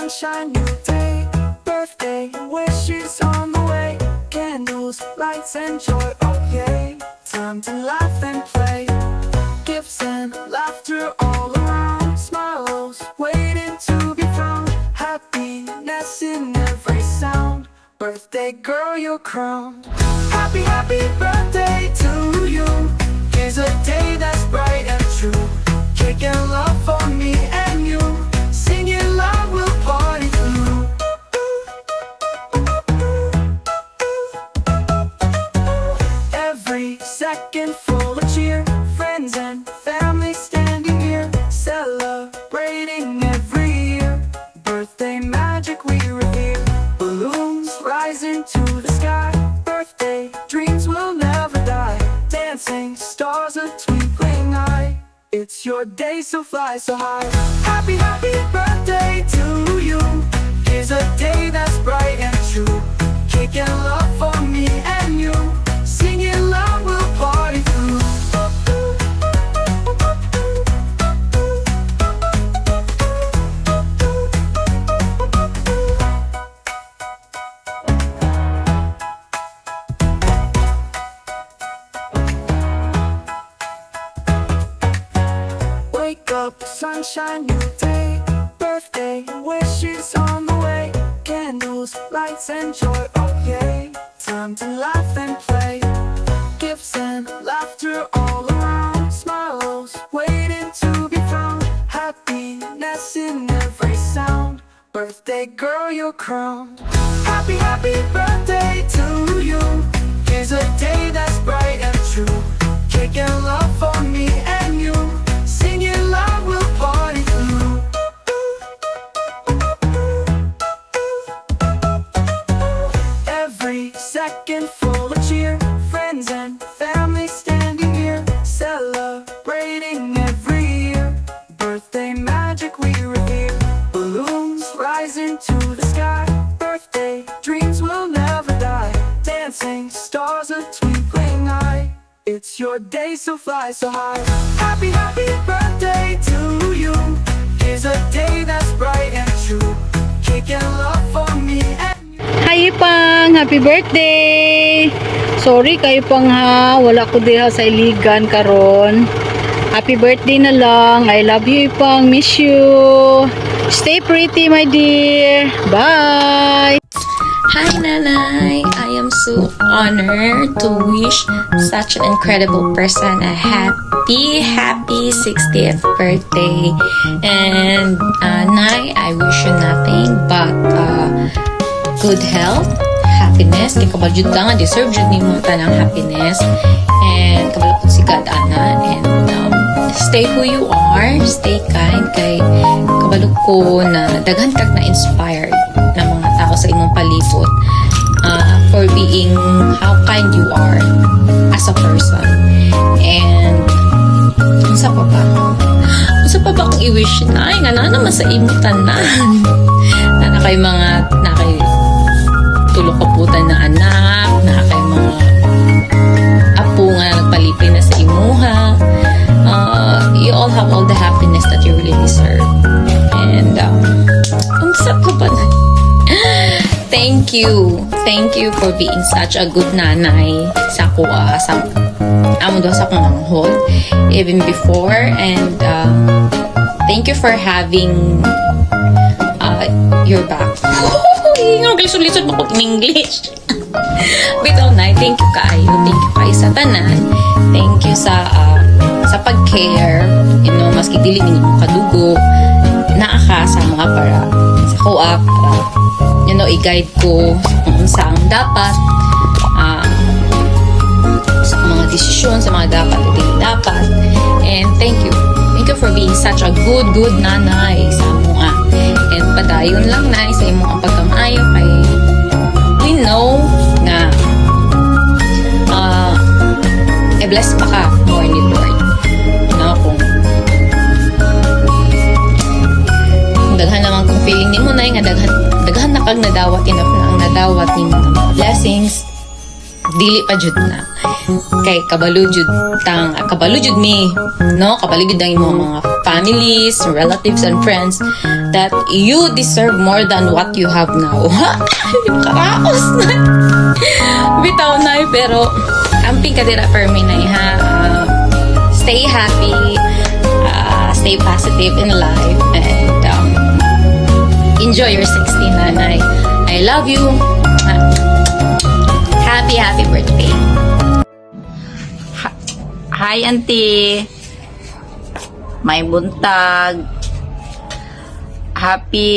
sunshine, new day, birthday wishes on the way, candles, lights and joy, oh yay, time to laugh and play, gifts and laughter all around, smiles waiting to be found, happiness in every sound, birthday girl you're crowned. Happy, happy birthday to you, here's a day that's bright and true, cake and love for me and you, singing loud we'll party through. Every second full of cheer, friends and family standing here, celebrating every year, birthday magic we revere, balloons rising to the sky, birthday dreams will never die, dancing stars a twinkling eye, it's your day so fly so high. Happy, happy birthday to you, here's a day that's bright and true, cake and love for me and you, singing loud we'll party through. Wake up, sunshine, new day, birthday wishes on the way, candles, lights and joy, oh yay, time to laugh and play, gifts and laughter all around, smiles waiting to be found, happiness in every sound, birthday girl you're crowned. Happy, happy birthday to you, here's a day that's bright and true, cake and love for me and you, singing loud we'll party through. Every second full of cheer, friends and family standing here, celebrating every year, birthday magic we revere, balloons rising to the sky, birthday dreams will never die, dancing stars a twinkling eye, it's your day so fly so high. Happy, happy birthday to you, here's a day that's bright and true, cake and love for me and you. Hi Ipang! Happy birthday! Sorry kayo pang ha, wala ko diha sa iligan karon. Happy birthday na lang. I love you Ipang, miss you. Stay pretty my dear. Bye! Hi Nanay! I am so honored to wish such an incredible person a happy 60th birthday. And Nay, I wish you nothing but good health, happiness. Kay kabaljud ka nga, deserve jud ni mo tanang happiness. And kabalapot si God, Ana. And stay who you are, stay kind. Kay kabalog ko na daghan kag na-inspired na mga tao sa imong palibot for being how kind you are as a person. And unsa pa ba akong i-wish na ay nga na naman sa imong tanan na kay mga na kay tulok kaputan na anak, na kay mga apo nga nagpalipay na sa imuha. You all have all the happiness that you really deserve. And unsa pa ba na? Thank you for being such a good nanay sa kuha sa amo do sa kong anghod even before. And thank you for having your back. Ingog lisod-lisod mo ko in English. Bitaw na, thank you kaayo sa tanan. Thank you sa pag-care, you know, maski dili ni mo kadugo, naa ka sa mga para sa kuha para you know, i-guide ko kung saan dapat sa mga desisyon, sa mga dapat at hindi dapat. And thank you for being such a good nanay sa mga. And padayon lang na sa imong ang pagkamaayo kay we know na bless pa ka more ni Lord. You know, kung daghan naman kung feeling nimo na nga daghan na kag nadawat enough na ang nadawat nimo ng mga blessings. dili pa jud na. Kay kabalo jud me, no? Kabalo jud ang imong mga families, relatives, and friends that you deserve more than what you have now. Karaos na. Bitaw na pero amping ka dira for me na ha. Stay happy, stay positive in life, and enjoy your 60, nanay. I love you. Happy birthday. Hi, auntie. May buntag. Happy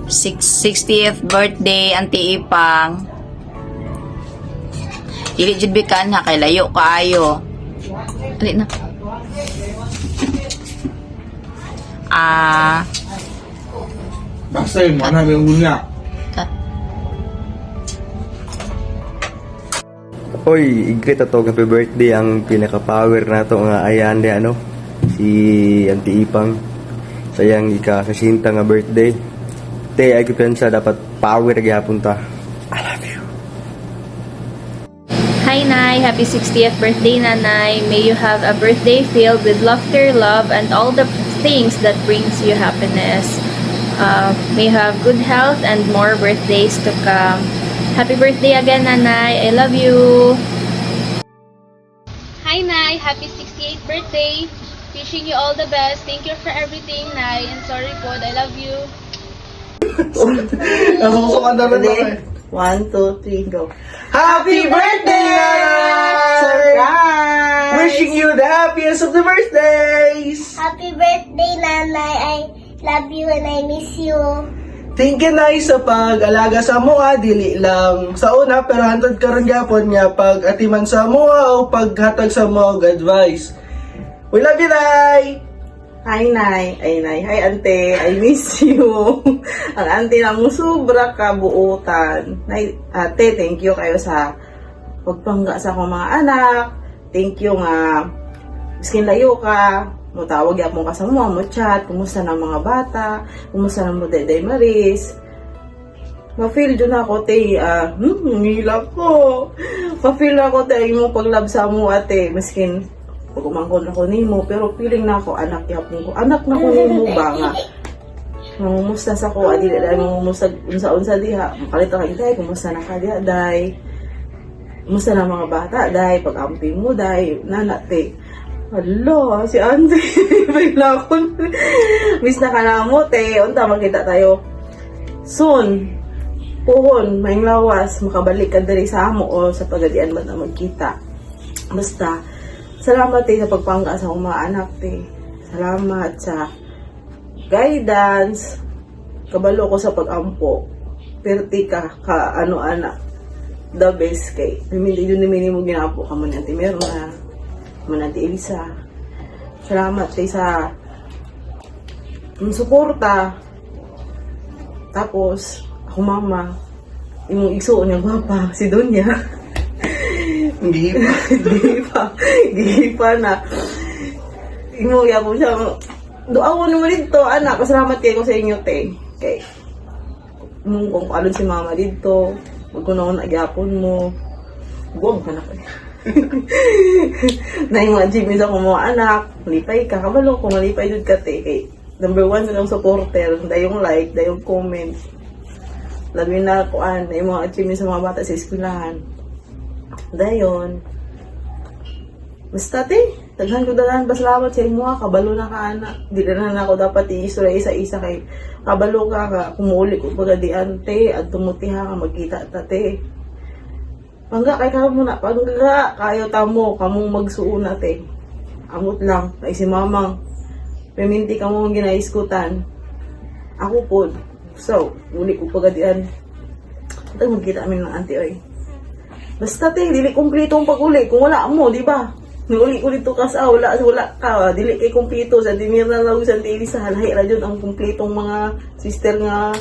60th birthday, Auntie Ipang. Dili jud bikan ha, kay layo kaayo. Dali na. Basta yun, mana yung muna. Oy, igrit ato happy birthday ang pinaka-power nato nga ayan di ano si Auntie Ipang. Sayang ika-60 nga birthday. Te ay kipensa dapat power gyapon ta. I love you. Hi, Nay. Happy 60th birthday, Nanay. May you have a birthday filled with laughter, love, and all the things that brings you happiness. May you have good health and more birthdays to come. Happy birthday again, Nanay. I love you. Hi, Nay. Happy 68th birthday. Wishing you all the best. Thank you for everything, Nay. And sorry po, I love you. Nasusukan na rin ako eh. 1, 2, 3, go. Happy birthday, Nanay! Surprise! Wishing you the happiest of the birthdays! Happy birthday, Nanay. I love you and I miss you. Thank you, Nay, sa pag-alaga sa mua, dili lang sa una, pero hantod karon gyapon nga pag-atiman sa mua o paghatag sa mua og advice. We love you, Nay! Hi, Nay. Ay, Nay. Hi, Ante. I miss you. Ang Ante na mo sobra kabuutan. Nay, Ate, thank you kayo sa pagpangga sa akong mga anak. Thank you nga. Miskin layo ka. Mutawag yapon ka sa mo chat. Kumusta na mga bata? Kumusta na mo Dede Maris? Ma-feel dyan ako, te. Ngilap ko. Ma-feel na ako, te. Yung paglab sa mo, ate. Miskin pag umangkon ako nimo, pero feeling na ako anak yapon ko. Anak na ko nimo ba nga? Mamumusta sa ko, adi dahil mamumusta unsa diha. Makalit ka day, kumusta na ka diha, day? Kumusta na mga bata, day? Pag-ampi mo, day? Nanate. Hala, si Ante. Bigla ko. Miss na ka na mo, te. Unta, magkita tayo. Soon. Puhon, may lawas. Makabalik ka dali sa amo o sa pagadian ba na magkita. Basta, salamat te sa pagpangga sa akong mga anak te. Salamat sa guidance. Kabalo ko sa pag-ampo. Perti ka ano anak. The best kay. Hindi yun namin mo ginapo ka man Auntie Merna. Man Auntie Elisa. Salamat te sa suporta. Tapos, ako mama. Yung igsuon niya gwapa, si Donya. Hindi pa. Hindi pa na. Imuya ko siya. Doaw naman dito, anak. Pasalamat kayo sa inyo, te. Okay. Kung alon si mama dito, magkunaon na gyapon mo. Buwag ka na kayo. Na yung mga Jimmy sa mga anak, malipay ka. Kabalo ko, malipay dun ka, te. Kay, number 1 na yung supporter, dayong like, dayong comment. Labi na kuan, na yung mga Jimmy sa mga bata sa eskwelahan. Dayon. Basta te, daghan ko daghan pasalamat sa imo kabalo na ka anak. Di na ako dapat iisura isa-isa kay kabalo ka kumuli ko pag di ante at tumutiha ka magkita ta te. Pangga kay ka muna, pangga kayo tamo kamong magsuuna te. Amot lang kay si mamang peminti ka mo ginaiskutan. Ako pod. So, uli ko pagadian. Ito magkita amin ng ante oy. Basta te, dili kumpleto ang pag-uli. Kung wala mo, di ba? Nuli ko dito ka sa wala ka. Dili kay kumpleto. Sa Dimira na sa TV sa halahi ra dyan ang kumpletong mga sister nga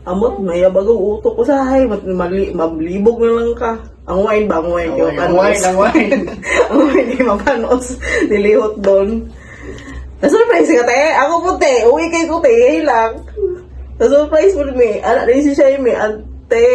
amot. May abagaw utok ko sa hay. Mablibog na lang ka. Ang wine ba? Ang wine. Ang wine. Ang wine, di mapanos. Dilihot doon. Na-surprise ka, te. Ako po, te. Uwi kay ko, te. Lang. Na-surprise mo, me. Anak rin si siya, me. Ante.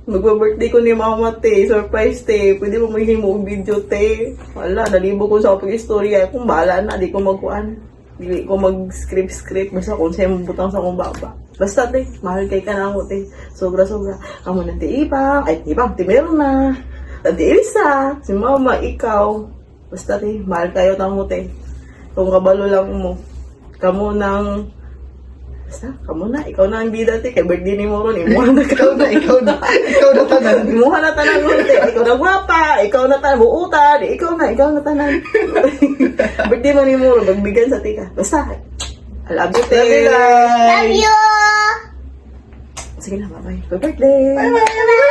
Magba-birthday ko ni mama, te. Surprise, te. Pwede mo maghimo og video, te. Wala, nalibo ko sa pag-istorya. Kung bahala na, di ko magkuhan. Di ko mag-script. Basta kung sa'yo mabutang sa akong baba. Basta, te. Mahal kay ka na ako, te. Sobra-sobra. Amo ng Ipang. Ay, Ipang, ti meron na. Tante Elsa. Si mama, ikaw. Basta, te. Mahal kayo tamo, te. Kung kabalo lang mo. Kamu ng... Basta, kamu na. Ikaw na ang bida, te. Kay birthday ni mo ron. Imuha na ka. Ikaw na tanan. Imuha na tanan ron, te. Ikaw na gwapa. Ikaw na tanan. Buutan. Ikaw na tanan. Birthday mo ni mo ron. Magbigan sa tika. Basta. I love you, te. Love you, Nay. Love you! Sige na, bye-bye. Happy birthday! Bye-bye!